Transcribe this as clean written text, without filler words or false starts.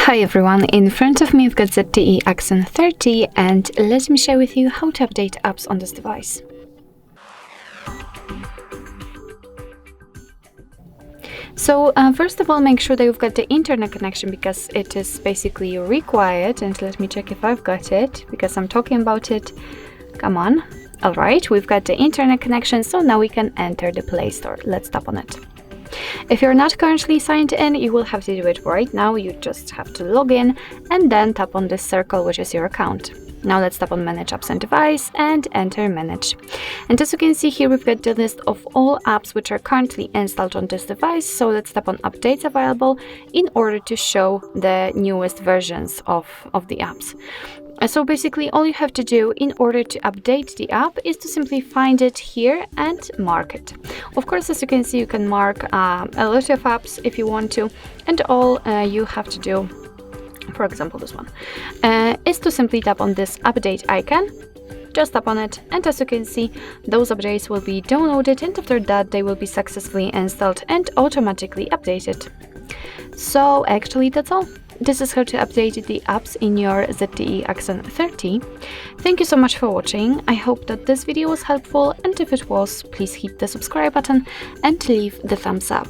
Hi everyone, in front of me I've got ZTE Axon 30 and let me share with you how to update apps on this device. So first of all, make sure that you've got the internet connection because it is basically required, and let me check if I've got it because I'm talking about it. Come on. Alright, we've got the internet connection, so now we can enter the Play Store. Let's tap on it. If you're not currently signed in, you will have to do it right now. You just have to log in and then tap on this circle, which is your account. Now let's tap on Manage Apps and Device and enter Manage. And as you can see here, we've got the list of all apps which are currently installed on this device. So let's tap on Updates Available in order to show the newest versions of the apps. So basically all you have to do in order to update the app is to simply find it here and mark it. Of course, as you can see, you can mark a lot of apps if you want to, and all you have to do, for example this one, is to simply tap on this update icon. Just tap on it, and as you can see, those updates will be downloaded, and after that they will be successfully installed and automatically updated. So actually that's all. This is how to update the apps in your ZTE Axon 30. Thank you so much for watching. I hope that this video was helpful, and if it was, please hit the subscribe button and leave the thumbs up.